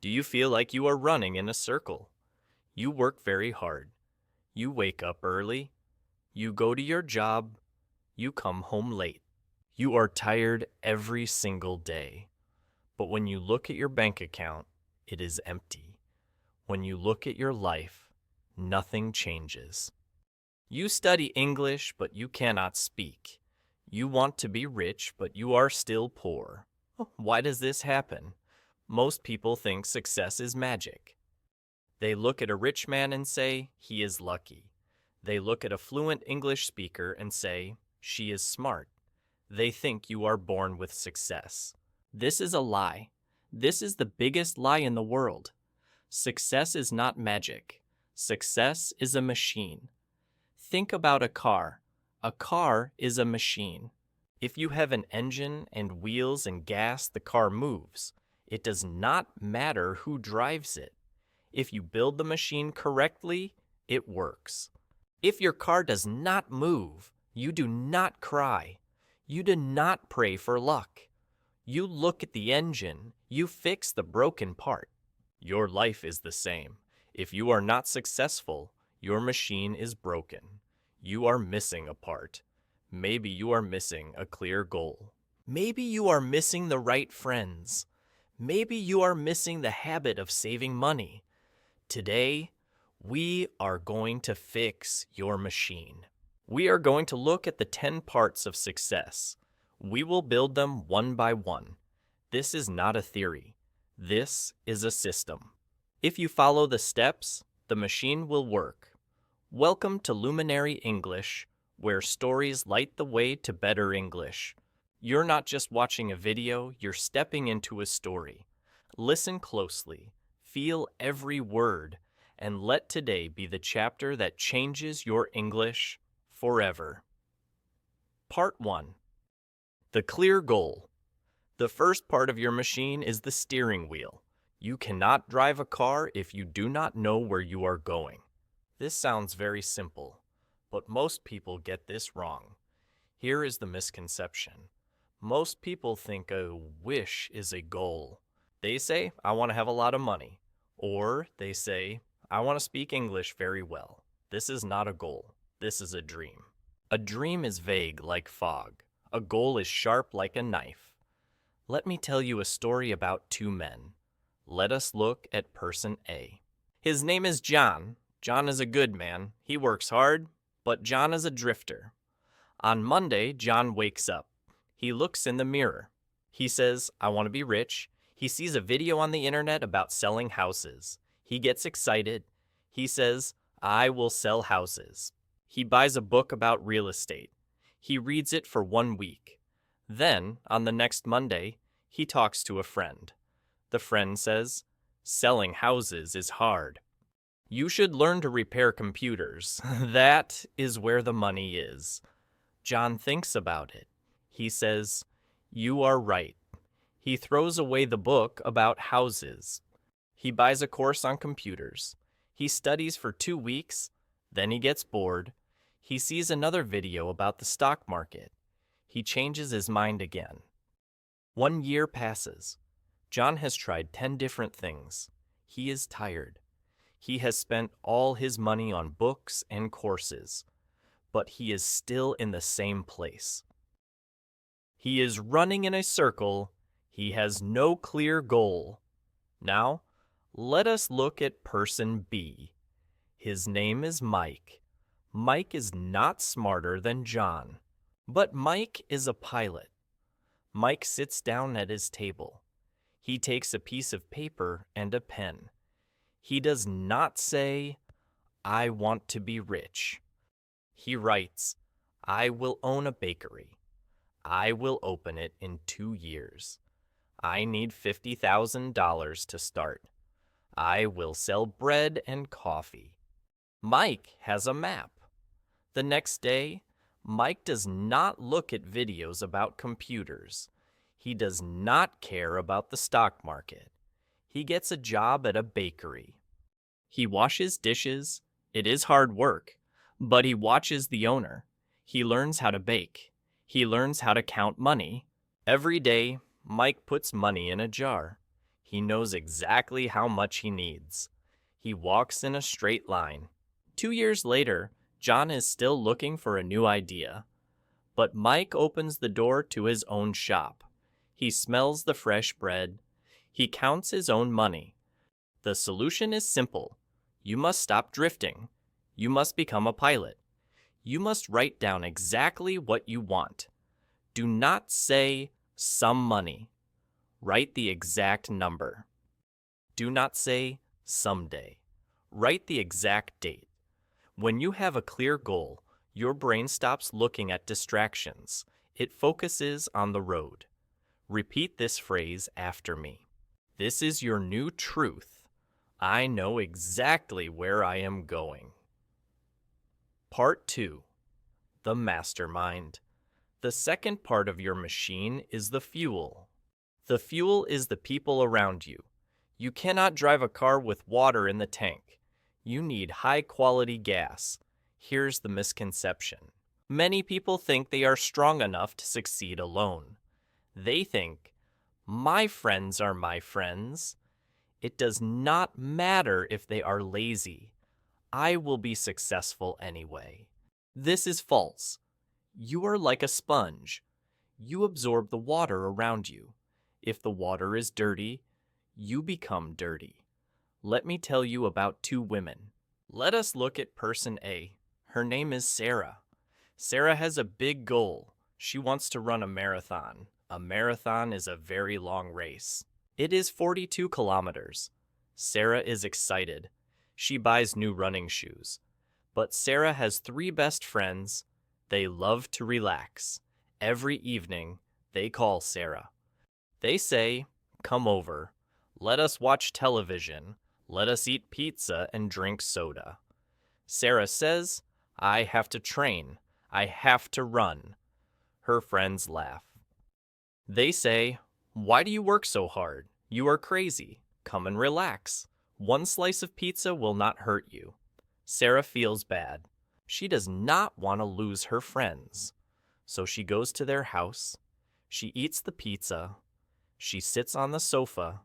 Do you feel like you are running in a circle? You work very hard. You wake up early. You go to your job. You come home late. You are tired every single day. But when you look at your bank account, it is empty. When you look at your life, nothing changes. You study English, but you cannot speak. You want to be rich, but you are still poor. Why does this happen? Most people think success is magic. They look at a rich man and say, he is lucky. They look at a fluent English speaker and say, she is smart. They think you are born with success. This is a lie. This is the biggest lie in the world. Success is not magic. Success is a machine. Think about a car. A car is a machine. If you have an engine and wheels and gas, the car moves. It does not matter who drives it. If you build the machine correctly, it works. If your car does not move, you do not cry. You do not pray for luck. You look at the engine, you fix the broken part. Your life is the same. If you are not successful, your machine is broken. You are missing a part. Maybe you are missing a clear goal. Maybe you are missing the right friends. Maybe you are missing the habit of saving money. Today, we are going to fix your machine. We are going to look at the 10 parts of success. We will build them one by one. This is not a theory. This is a system. If you follow the steps, the machine will work. Welcome to Luminary English, where stories light the way to better English. You're not just watching a video, you're stepping into a story. Listen closely, feel every word, and let today be the chapter that changes your English forever. Part 1. The clear goal. The first part of your machine is the steering wheel. You cannot drive a car if you do not know where you are going. This sounds very simple, but most people get this wrong. Here is the misconception. Most people think a wish is a goal. They say, I want to have a lot of money. Or they say, I want to speak English very well. This is not a goal. This is a dream. A dream is vague like fog. A goal is sharp like a knife. Let me tell you a story about two men. Let us look at person A. His name is John. John is a good man. He works hard, but John is a drifter. On Monday, John wakes up. He looks in the mirror. He says, I want to be rich. He sees a video on the internet about selling houses. He gets excited. He says, I will sell houses. He buys a book about real estate. He reads it for 1 week. Then, on the next Monday, he talks to a friend. The friend says, selling houses is hard. You should learn to repair computers. That is where the money is. John thinks about it. He says, you are right. He throws away the book about houses. He buys a course on computers. He studies for 2 weeks. Then he gets bored. He sees another video about the stock market. He changes his mind again. 1 year passes. John has tried 10 different things. He is tired. He has spent all his money on books and courses, but he is still in the same place. He is running in a circle. He has no clear goal. Now, let us look at person B. His name is Mike. Mike is not smarter than John, but Mike is a pilot. Mike sits down at his table. He takes a piece of paper and a pen. He does not say, I want to be rich. He writes, I will own a bakery. I will open it in 2 years. I need $50,000 to start. I will sell bread and coffee. Mike has a map. The next day, Mike does not look at videos about computers. He does not care about the stock market. He gets a job at a bakery. He washes dishes. It is hard work, but he watches the owner. He learns how to bake. He learns how to count money. Every day, Mike puts money in a jar. He knows exactly how much he needs. He walks in a straight line. 2 years later, John is still looking for a new idea. But Mike opens the door to his own shop. He smells the fresh bread. He counts his own money. The solution is simple. You must stop drifting. You must become a pilot. You must write down exactly what you want. Do not say some money. Write the exact number. Do not say someday. Write the exact date. When you have a clear goal, your brain stops looking at distractions. It focuses on the road. Repeat this phrase after me. This is your new truth. I know exactly where I am going. Part 2. The mastermind. The second part of your machine is the fuel. The fuel is the people around you. You cannot drive a car with water in the tank. You need high-quality gas. Here's the misconception. Many people think they are strong enough to succeed alone. They think, my friends are my friends. It does not matter if they are lazy. I will be successful anyway. This is false. You are like a sponge. You absorb the water around you. If the water is dirty, you become dirty. Let me tell you about 2 women. Let us look at person A. Her name is Sarah. Sarah has a big goal. She wants to run a marathon. A marathon is a very long race. It is 42 kilometers. Sarah is excited. She buys new running shoes. But Sarah has 3 best friends. They love to relax. Every evening, they call Sarah. They say, come over. Let us watch television. Let us eat pizza and drink soda. Sarah says, I have to train. I have to run. Her friends laugh. They say, why do you work so hard? You are crazy. Come and relax. 1 slice of pizza will not hurt you. Sarah feels bad. She does not want to lose her friends. So she goes to their house. She eats the pizza. She sits on the sofa.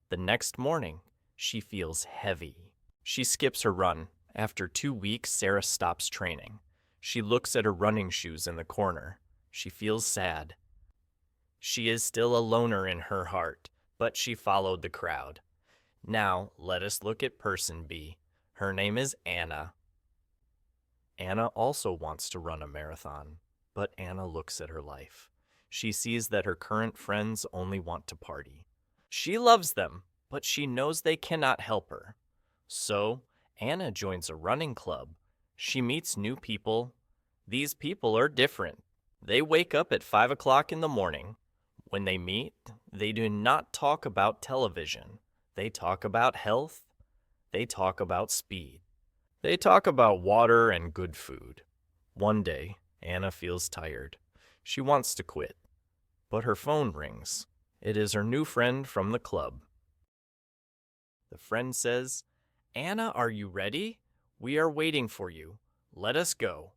The next morning, she feels heavy. She skips her run. After 2 weeks, Sarah stops training. She looks at her running shoes in the corner. She feels sad. She is still a loner in her heart, but she followed the crowd. Now, let us look at person B. Her name is Anna. Anna also wants to run a marathon, but Anna looks at her life. She sees that her current friends only want to party. She loves them, but she knows they cannot help her. So, Anna joins a running club. She meets new people. These people are different. They wake up at 5 o'clock in the morning. When they meet, they do not talk about television. They talk about health. They talk about speed. They talk about water and good food. One day, Anna feels tired. She wants to quit. But her phone rings. It is her new friend from the club. The friend says, Anna, are you ready? We are waiting for you. Let us go.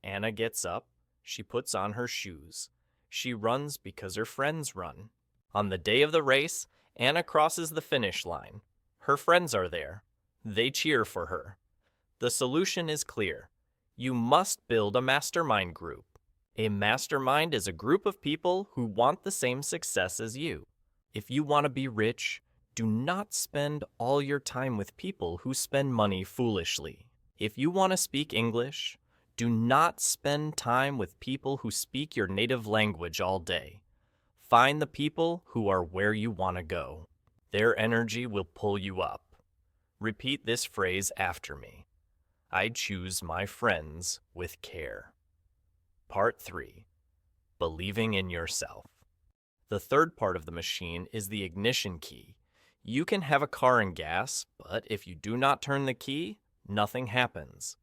Anna gets up. She puts on her shoes. She runs because her friends run. On the day of the race, Anna crosses the finish line. Her friends are there. They cheer for her. The solution is clear. You must build a mastermind group. A mastermind is a group of people who want the same success as you. If you want to be rich, do not spend all your time with people who spend money foolishly. If you want to speak English, do not spend time with people who speak your native language all day. Find the people who are where you want to go. Their energy will pull you up. Repeat this phrase after me. I choose my friends with care. Part 3. Believing in yourself. The third part of the machine is the ignition key. You can have a car and gas, but if you do not turn the key, nothing happens.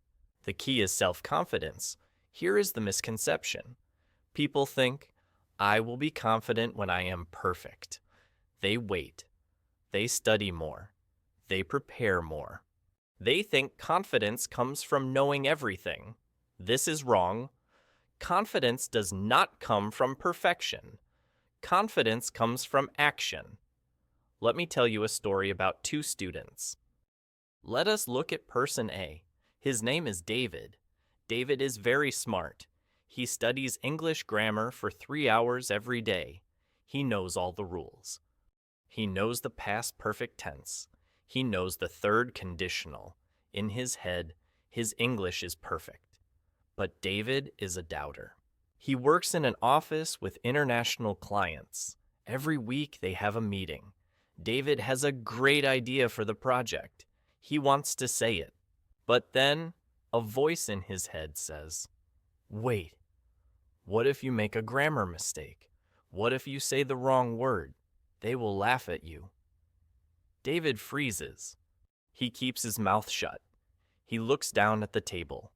The key is self-confidence. Here is the misconception. People think, I will be confident when I am perfect. They wait. They study more. They prepare more. They think confidence comes from knowing everything. This is wrong. Confidence does not come from perfection. Confidence comes from action. Let me tell you a story about two students. Let us look at person A. His name is David. David is very smart. He studies English grammar for 3 hours every day. He knows all the rules. He knows the past perfect tense. He knows the third conditional. In his head, his English is perfect. But David is a doubter. He works in an office with international clients. Every week they have a meeting. David has a great idea for the project. He wants to say it. But then a voice in his head says, "Wait, what if you make a grammar mistake? What if you say the wrong word? They will laugh at you." David freezes. He keeps his mouth shut. He looks down at the table.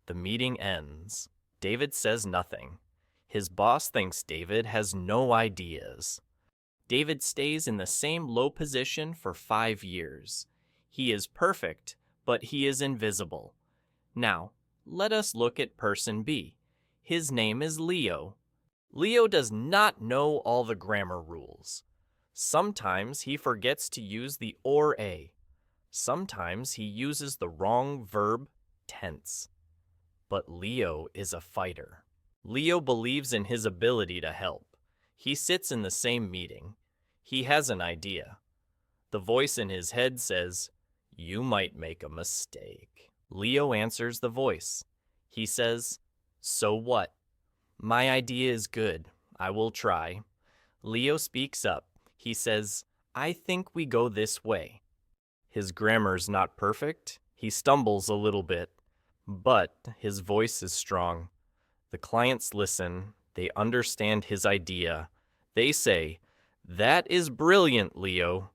The meeting ends. David says nothing. His boss thinks David has no ideas. David stays in the same low position for 5 years. He is perfect, but he is invisible. Now, let us look at person B. His name is Leo. Leo does not know all the grammar rules. Sometimes he forgets to use the or a. Sometimes he uses the wrong verb tense. But Leo is a fighter. Leo believes in his ability to help. He sits in the same meeting. He has an idea. The voice in his head says, "You might make a mistake." Leo answers the voice. He says, "So what? My idea is good. I will try." Leo speaks up. He says, "I think we go this way." His grammar's not perfect. He stumbles a little bit, but his voice is strong. The clients listen. They understand his idea. They say, "That is brilliant, Leo."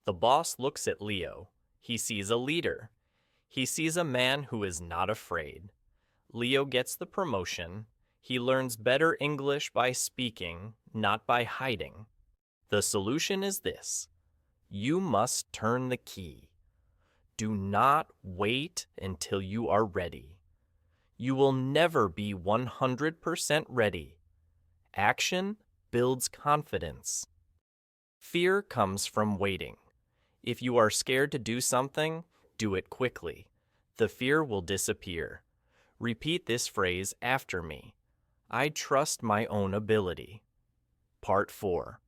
The boss looks at Leo. He sees a leader. He sees a man who is not afraid. Leo gets the promotion. He learns better English by speaking, not by hiding. The solution is this: you must turn the key. Do not wait until you are ready. You will never be 100% ready. Action builds confidence. Fear comes from waiting. If you are scared to do something, do it quickly. The fear will disappear. Repeat this phrase after me. I trust my own ability. Part 4.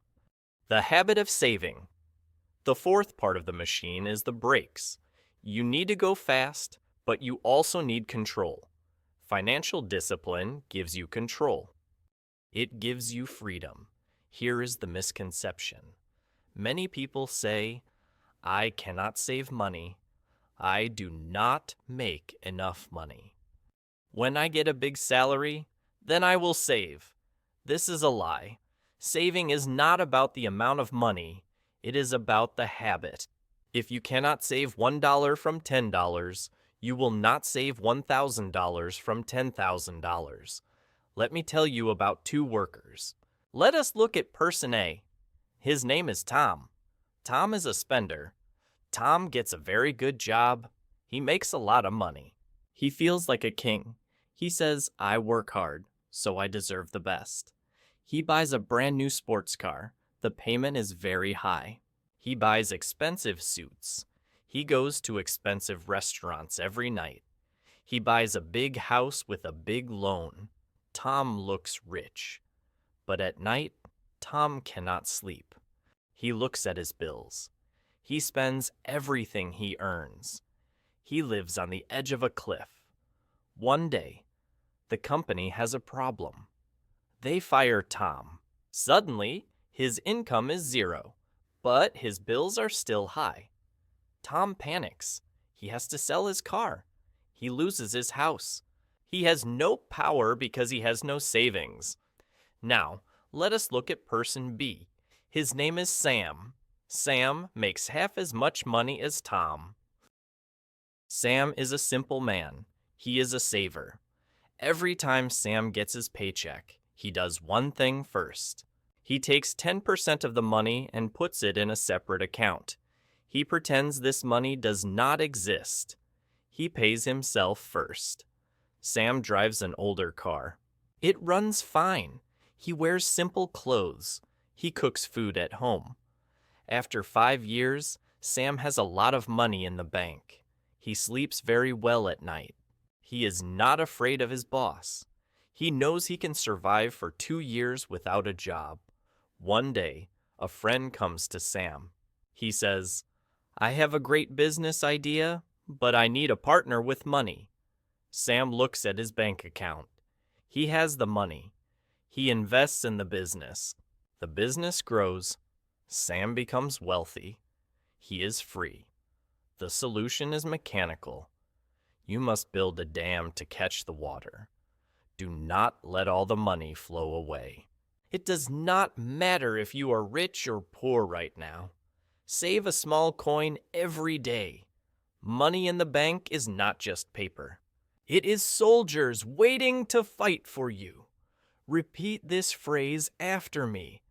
The habit of saving. The fourth part of the machine is the brakes. You need to go fast, but you also need control. Financial discipline gives you control. It gives you freedom. Here is the misconception. Many people say, "I cannot save money. I do not make enough money. When I get a big salary, then I will save." This is a lie. Saving is not about the amount of money. It is about the habit. If you cannot save $1 from $10, you will not save $1,000 from $10,000. Let me tell you about two workers. Let us look at person A. His name is Tom. Tom is a spender. Tom gets a very good job. He makes a lot of money. He feels like a king. He says, "I work hard, so I deserve the best." He buys a brand new sports car. The payment is very high. He buys expensive suits. He goes to expensive restaurants every night. He buys a big house with a big loan. Tom looks rich. But at night, Tom cannot sleep. He looks at his bills. He spends everything he earns. He lives on the edge of a cliff. One day, the company has a problem. They fire Tom. Suddenly, his income is zero, but his bills are still high. Tom panics. He has to sell his car. He loses his house. He has no power because he has no savings. Now, let us look at person B. His name is Sam. Sam makes half as much money as Tom. Sam is a simple man. He is a saver. Every time Sam gets his paycheck, he does one thing first. He takes 10% of the money and puts it in a separate account. He pretends this money does not exist. He pays himself first. Sam drives an older car. It runs fine. He wears simple clothes. He cooks food at home. After 5 years, Sam has a lot of money in the bank. He sleeps very well at night. He is not afraid of his boss. He knows he can survive for 2 years without a job. One day, a friend comes to Sam. He says, "I have a great business idea, but I need a partner with money." Sam looks at his bank account. He has the money. He invests in the business. The business grows. Sam becomes wealthy. He is free. The solution is mechanical. You must build a dam to catch the water. Do not let all the money flow away. It does not matter if you are rich or poor right now. Save a small coin every day. Money in the bank is not just paper. It is soldiers waiting to fight for you. Repeat this phrase after me.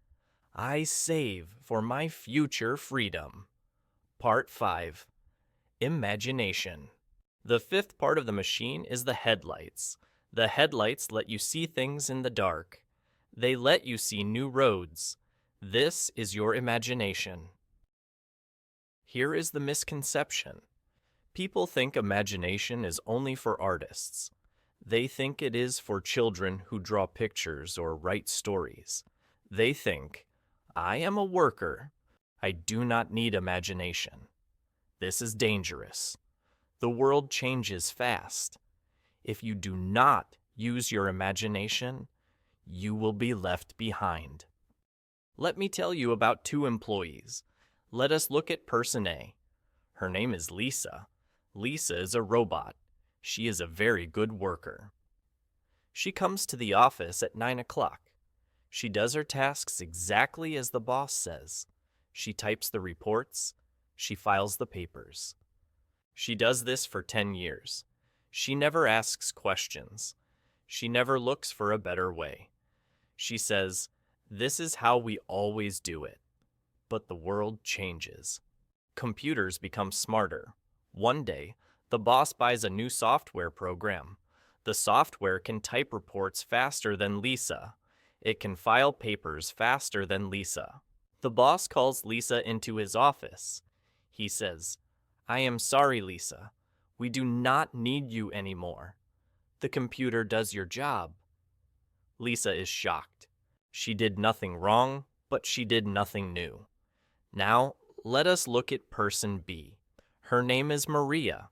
I save for my future freedom. Part 5. Imagination. The fifth part of the machine is the headlights. The headlights let you see things in the dark. They let you see new roads. This is your imagination. Here is the misconception. People think imagination is only for artists. They think it is for children who draw pictures or write stories. They think, I am a worker. I do not need imagination. This is dangerous. The world changes fast. If you do not use your imagination, you will be left behind. Let me tell you about 2 employees. Let us look at person A. Her name is Lisa. Lisa is a robot. She is a very good worker. She comes to the office at 9 o'clock. She does her tasks exactly as the boss says. She types the reports. She files the papers. She does this for 10 years. She never asks questions. She never looks for a better way. She says, "This is how we always do it." But the world changes. Computers become smarter. One day, the boss buys a new software program. The software can type reports faster than Lisa. It can file papers faster than Lisa. The boss calls Lisa into his office. He says, "I am sorry, Lisa. We do not need you anymore. The computer does your job." Lisa is shocked. She did nothing wrong, but she did nothing new. Now, let us look at person B. Her name is Maria.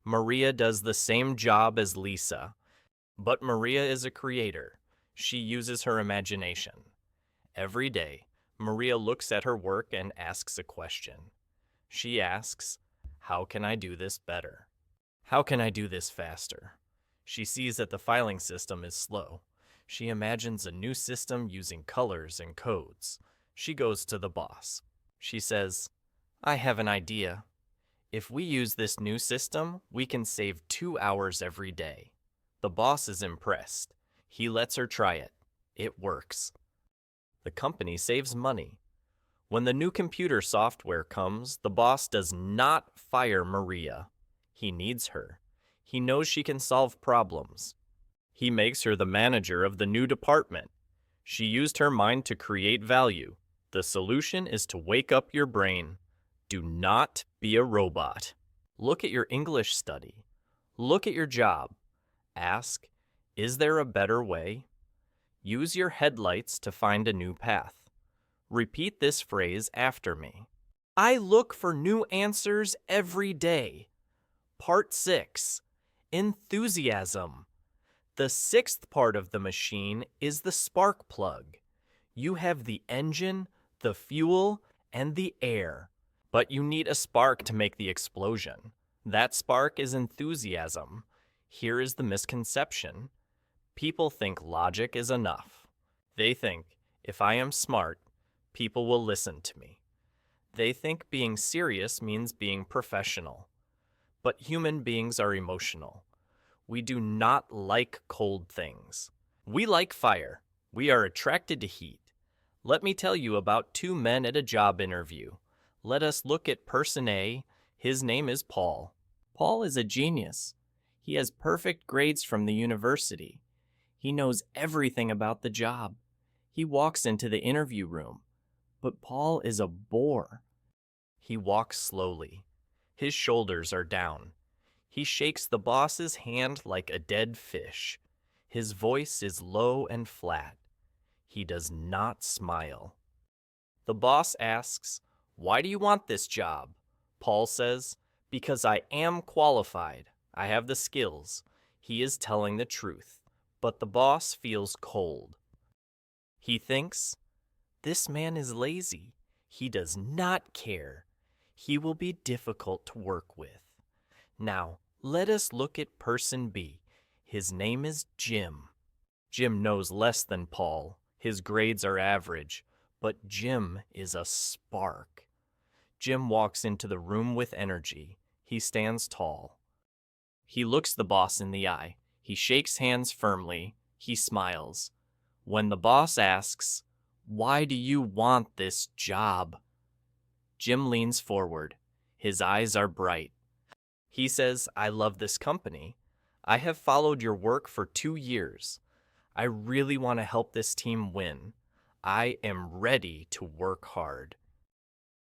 Maria does the same job as Lisa, but Maria is a creator. She uses her imagination. Every day, Maria looks at her work and asks a question. She asks, "How can I do this better? How can I do this faster?" She sees that the filing system is slow. She imagines a new system using colors and codes. She goes to the boss. She says, "I have an idea. If we use this new system, we can save 2 hours every day." The boss is impressed. He lets her try it. It works. The company saves money. When the new computer software comes, the boss does not fire Maria. He needs her. He knows she can solve problems. He makes her the manager of the new department. She used her mind to create value. The solution is to wake up your brain. Do not be a robot. Look at your English study. Look at your job. Ask, is there a better way? Use your headlights to find a new path. Repeat this phrase after me. I look for new answers every day. Part 6. Enthusiasm. The sixth part of the machine is the spark plug. You have the engine, the fuel, and the air. But you need a spark to make the explosion. That spark is enthusiasm. Here is the misconception. People think logic is enough. They think, if I am smart, people will listen to me. They think being serious means being professional. But human beings are emotional. We do not like cold things. We like fire. We are attracted to heat. Let me tell you about 2 men at a job interview. Let us look at person A. His name is Paul. Paul is a genius. He has perfect grades from the university. He knows everything about the job. He walks into the interview room. But Paul is a bore. He walks slowly. His shoulders are down. He shakes the boss's hand like a dead fish. His voice is low and flat. He does not smile. The boss asks, "Why do you want this job?" Paul says, "Because I am qualified. I have the skills." He is telling the truth, but the boss feels cold. He thinks, "This man is lazy. He does not care. He will be difficult to work with." Now, let us look at person B. His name is Jim. Jim knows less than Paul. His grades are average, but Jim is a spark. Jim walks into the room with energy. He stands tall. He looks the boss in the eye. He shakes hands firmly. He smiles. When the boss asks, "Why do you want this job?" Jim leans forward. His eyes are bright. He says, "I love this company. I have followed your work for 2 years. I really want to help this team win. I am ready to work hard."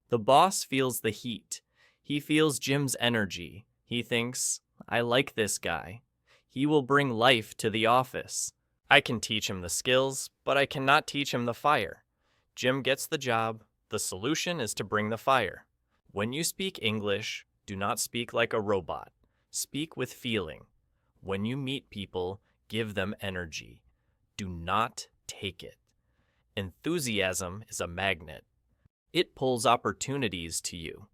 The boss feels the heat. He feels Jim's energy. He thinks, "I like this guy. He will bring life to the office. I can teach him the skills, but I cannot teach him the fire." Jim gets the job. The solution is to bring the fire. When you speak English, do not speak like a robot. Speak with feeling. When you meet people, give them energy. Do not take it. Enthusiasm is a magnet. It pulls opportunities to you.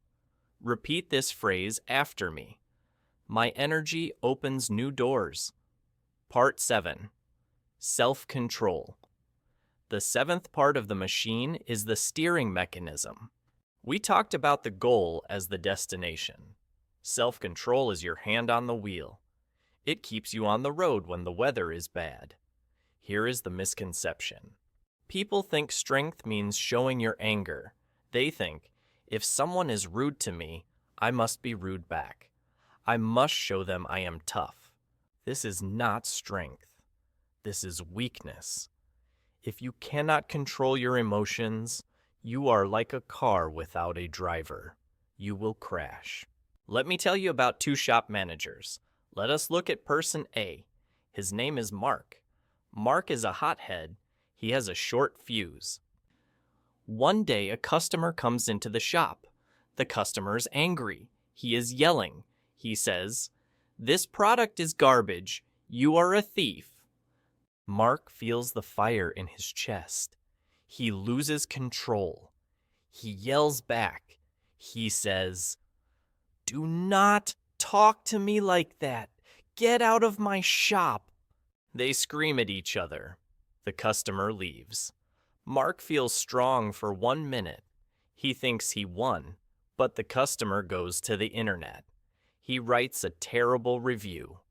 Repeat this phrase after me. My energy opens new doors. Part 7. Self-control. The 7th part of the machine is the steering mechanism. We talked about the goal as the destination. Self-control is your hand on the wheel. It keeps you on the road when the weather is bad. Here is the misconception. People think strength means showing your anger. They think, if someone is rude to me, I must be rude back. I must show them I am tough. This is not strength. This is weakness. If you cannot control your emotions, you are like a car without a driver. You will crash. Let me tell you about 2 shop managers. Let us look at person A. His name is Mark. Mark is a hothead. He has a short fuse. One day, a customer comes into the shop. The customer is angry. He is yelling. He says, "This product is garbage. You are a thief." Mark feels the fire in his chest. He loses control. He yells back. He says, "Do not talk to me like that. Get out of my shop." They scream at each other. The customer leaves. Mark feels strong for 1 minute. He thinks he won, but the customer goes to the internet. He writes a terrible review.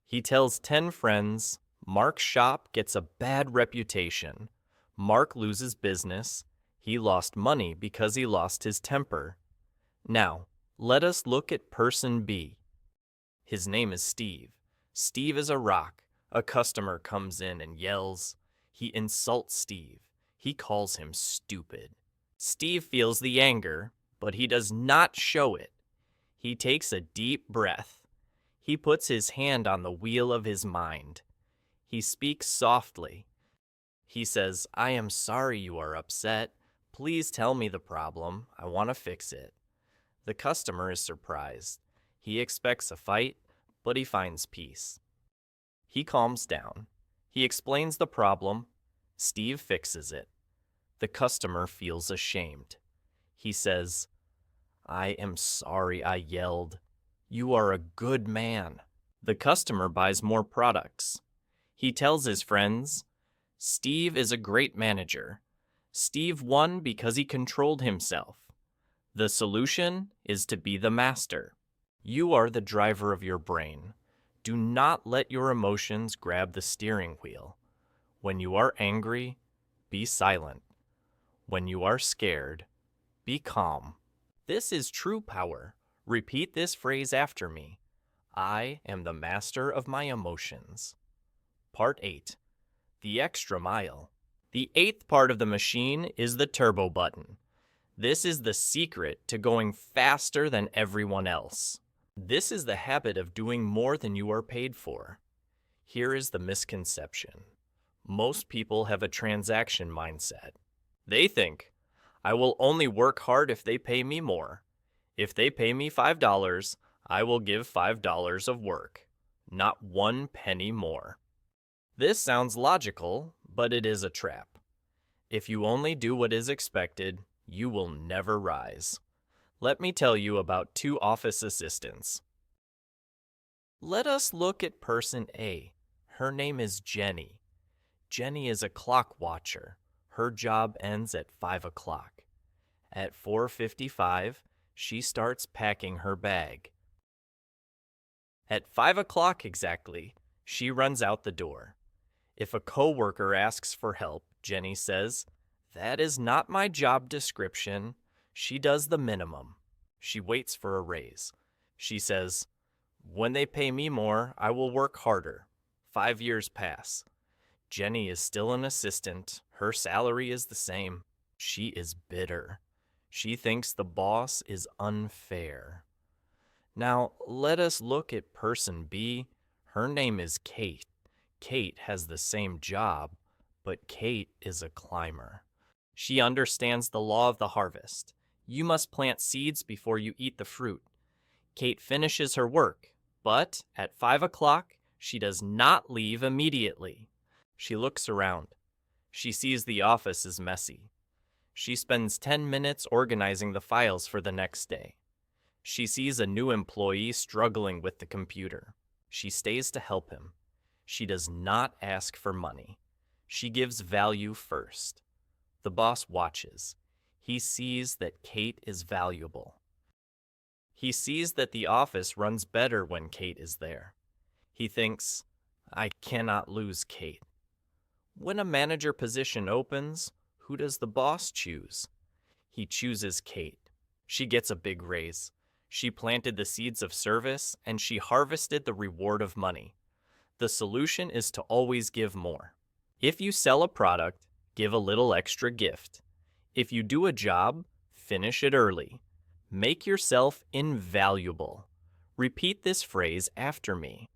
He tells 10 friends, Mark's shop gets a bad reputation. Mark loses business. He lost money because he lost his temper. Now, let us look at person B. His name is Steve. Steve is a rock. A customer comes in and yells. He insults Steve. He calls him stupid. Steve feels the anger, but he does not show it. He takes a deep breath. He puts his hand on the wheel of his mind. He speaks softly. He says, "I am sorry you are upset. Please tell me the problem. I want to fix it." The customer is surprised. He expects a fight, but he finds peace. He calms down. He explains the problem. Steve fixes it. The customer feels ashamed. He says, "I am sorry I yelled. You are a good man." The customer buys more products. He tells his friends, "Steve is a great manager. Steve won because he controlled himself." The solution is to be the master. You are the driver of your brain. Do not let your emotions grab the steering wheel. When you are angry, be silent. When you are scared, be calm. This is true power. Repeat this phrase after me. I am the master of my emotions. Part 8. The extra mile. The 8th part of the machine is the turbo button. This is the secret to going faster than everyone else. This is the habit of doing more than you are paid for. Here is the misconception. Most people have a transaction mindset. They think, I will only work hard if they pay me more. If they pay me $5, I will give $5 of work, not 1 penny more. This sounds logical, but it is a trap. If you only do what is expected, you will never rise. Let me tell you about 2 office assistants. Let us look at person A. Her name is Jenny. Jenny is a clock watcher. Her job ends at 5 o'clock. At 4:55, she starts packing her bag. At 5 o'clock exactly, she runs out the door. If a coworker asks for help, Jenny says, "That is not my job description." She does the minimum. She waits for a raise. She says, "When they pay me more, I will work harder." 5 years pass. Jenny is still an assistant. Her salary is the same. She is bitter. She thinks the boss is unfair. Now, let us look at person B. Her name is Kate. Kate has the same job, but Kate is a climber. She understands the law of the harvest. You must plant seeds before you eat the fruit. Kate finishes her work, but at 5 o'clock, she does not leave immediately. She looks around. She sees the office is messy. She spends 10 minutes organizing the files for the next day. She sees a new employee struggling with the computer. She stays to help him. She does not ask for money. She gives value first. The boss watches. He sees that Kate is valuable. He sees that the office runs better when Kate is there. He thinks, I cannot lose Kate. When a manager position opens, who does the boss choose? He chooses Kate. She gets a big raise. She planted the seeds of service, and she harvested the reward of money. The solution is to always give more. If you sell a product, give a little extra gift. If you do a job, finish it early. Make yourself invaluable. Repeat this phrase after me.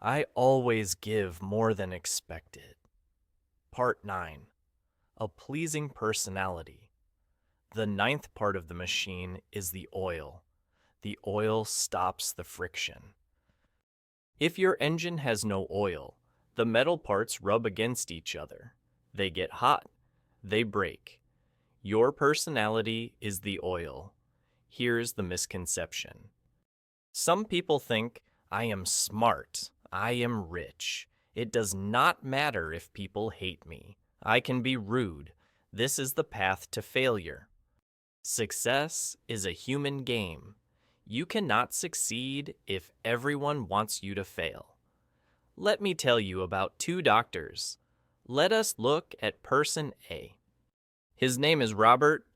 I always give more than expected. Part 9. A pleasing personality. The 9th part of the machine is the oil. The oil stops the friction. If your engine has no oil, the metal parts rub against each other. They get hot. They break. Your personality is the oil. Here's the misconception. Some people think, I am smart. I am rich. It does not matter if people hate me. I can be rude. This is the path to failure. Success is a human game. You cannot succeed if everyone wants you to fail. Let me tell you about 2 doctors. Let us look at person A. His name is Robert.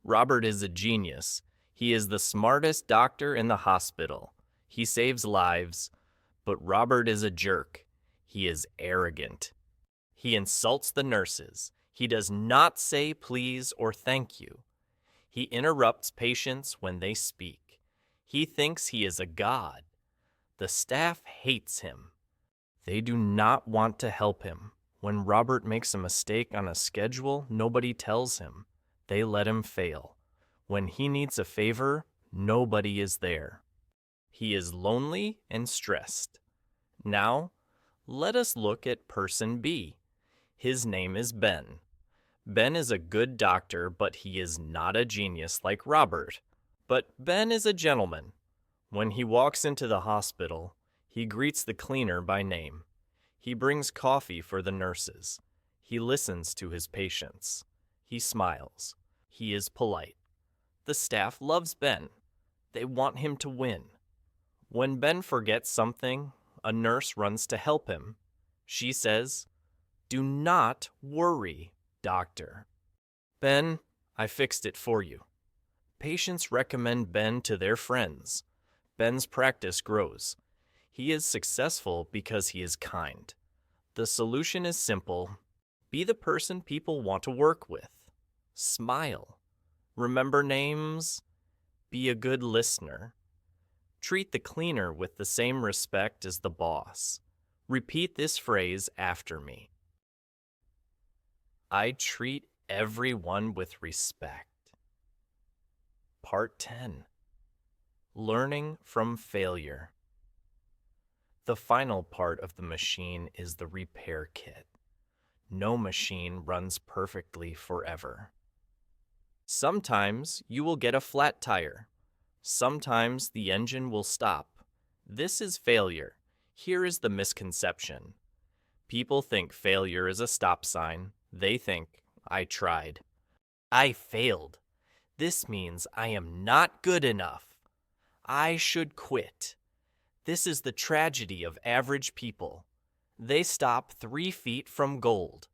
Robert is a genius. He is the smartest doctor in the hospital. He saves lives. But Robert is a jerk. He is arrogant. He insults the nurses. He does not say please or thank you. He interrupts patients when they speak. He thinks he is a god. The staff hates him. They do not want to help him. When Robert makes a mistake on a schedule, nobody tells him. They let him fail. When he needs a favor, nobody is there. He is lonely and stressed. Now, let us look at person B. His name is Ben. Ben is a good doctor, but he is not a genius like Robert. But Ben is a gentleman. When he walks into the hospital, he greets the cleaner by name. He brings coffee for the nurses. He listens to his patients. He smiles. He is polite. The staff loves Ben. They want him to win. When Ben forgets something, a nurse runs to help him. She says, "Do not worry, doctor." "Ben, I fixed it for you." Patients recommend Ben to their friends. Ben's practice grows. He is successful because he is kind. The solution is simple. Be the person people want to work with. Smile. Remember names. Be a good listener. Treat the cleaner with the same respect as the boss. Repeat this phrase after me. I treat everyone with respect. Part 10. Learning from failure. The final part of the machine is the repair kit. No machine runs perfectly forever. Sometimes you will get a flat tire. Sometimes the engine will stop. This is failure. Here is the misconception. People think failure is a stop sign. They think, I tried. I failed. This means I am not good enough. I should quit. This is the tragedy of average people. They stop 3 feet from gold.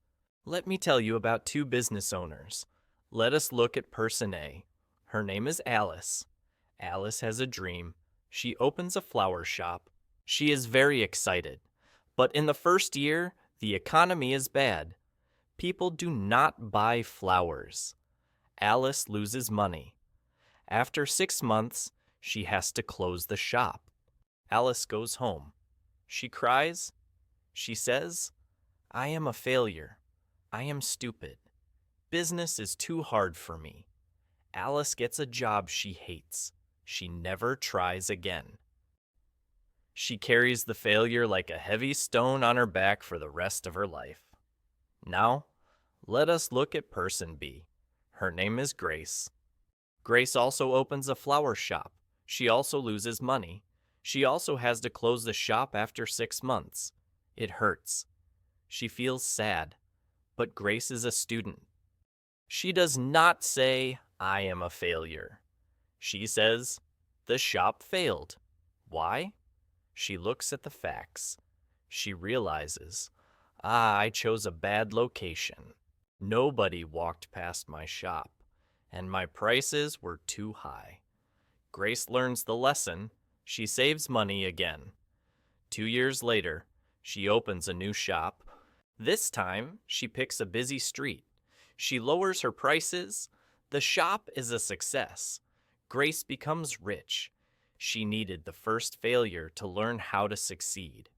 Let me tell you about 2 business owners. Let us look at person A. Her name is Alice. Alice has a dream. She opens a flower shop. She is very excited. But in the first year, the economy is bad. People do not buy flowers. Alice loses money. After 6 months, she has to close the shop. Alice goes home. She cries. She says, I am a failure. I am stupid. Business is too hard for me. Alice gets a job she hates. She never tries again. She carries the failure like a heavy stone on her back for the rest of her life. Now, let us look at person B. Her name is Grace. Grace also opens a flower shop. She also loses money. She also has to close the shop after 6 months. It hurts. She feels sad. But Grace is a student. She does not say, I am a failure. She says, the shop failed. Why? She looks at the facts. She realizes, I chose a bad location. Nobody walked past my shop, and my prices were too high. Grace learns the lesson. She saves money again. 2 years later, she opens a new shop. This time, she picks a busy street. She lowers her prices. The shop is a success. Grace becomes rich. She needed the first failure to learn how to succeed.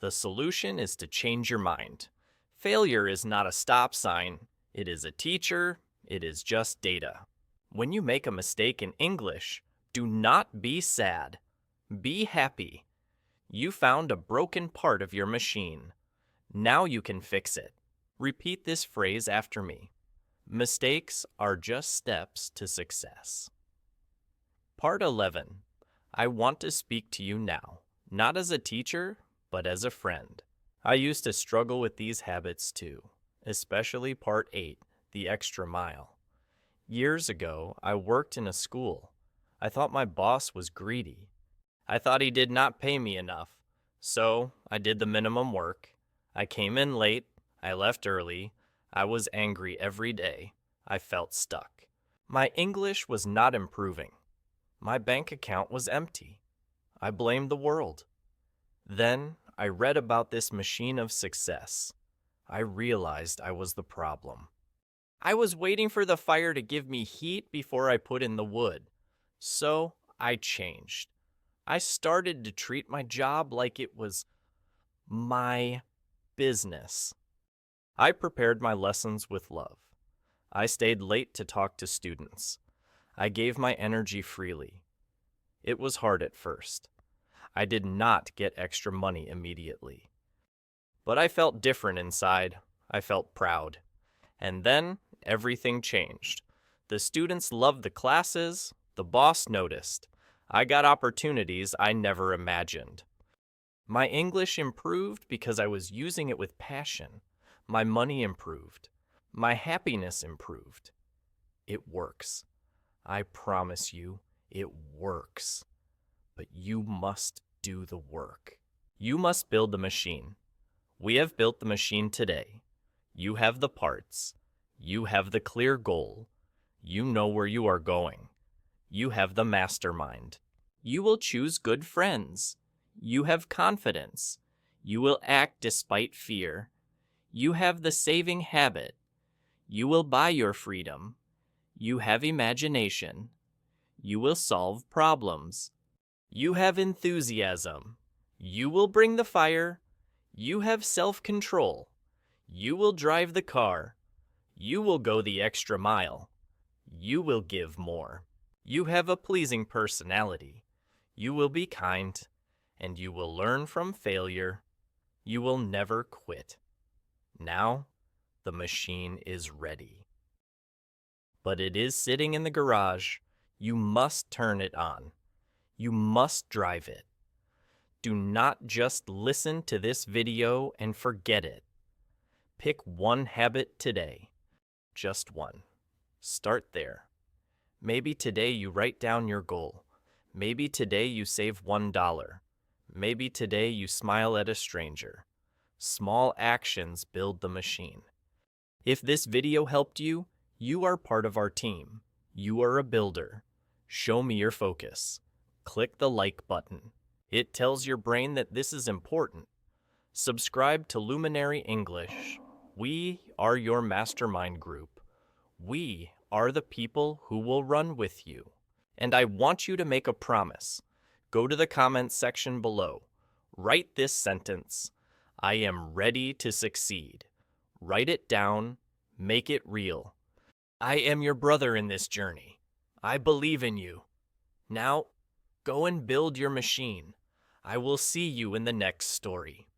The solution is to change your mind. Failure is not a stop sign. It is a teacher. It is just data. When you make a mistake in English, do not be sad. Be happy. You found a broken part of your machine. Now you can fix it. Repeat this phrase after me. Mistakes are just steps to success. Part 11. I want to speak to you now, not as a teacher, but as a friend. I used to struggle with these habits too, especially Part 8, the extra mile. Years ago, I worked in a school. I thought my boss was greedy. I thought he did not pay me enough, so I did the minimum work. I came in late, I left early, I was angry every day, I felt stuck. My English was not improving. My bank account was empty. I blamed the world. Then I read about this machine of success. I realized I was the problem. I was waiting for the fire to give me heat before I put in the wood. So I changed. I started to treat my job like it was my business. I prepared my lessons with love. I stayed late to talk to students. I gave my energy freely. It was hard at first. I did not get extra money immediately. But I felt different inside. I felt proud. And then everything changed. The students loved the classes. The boss noticed. I got opportunities I never imagined. My English improved because I was using it with passion. My money improved. My happiness improved. It works. I promise you, it works. But you must do the work. You must build the machine. We have built the machine today. You have the parts. You have the clear goal. You know where you are going. You have the mastermind. You will choose good friends. You have confidence. You will act despite fear. You have the saving habit. You will buy your freedom. You have imagination. You will solve problems. You have enthusiasm. You will bring the fire. You have self-control. You will drive the car. You will go the extra mile. You will give more. You have a pleasing personality. You will be kind, and you will learn from failure. You will never quit. Now, the machine is ready. But it is sitting in the garage. You must turn it on. You must drive it. Do not just listen to this video and forget it. Pick one habit today. Just one. Start there. Maybe today you write down your goal. Maybe today you save $1. Maybe today you smile at a stranger. Small actions build the machine. If this video helped you, you are part of our team. You are a builder. Show me your focus. Click the like button. It tells your brain that this is important. Subscribe to Luminary English. We are your mastermind group. We are the people who will run with you. And I want you to make a promise. Go to the comments section below. Write this sentence. I am ready to succeed. Write it down. Make it real. I am your brother in this journey. I believe in you. Now, go and build your machine. I will see you in the next story.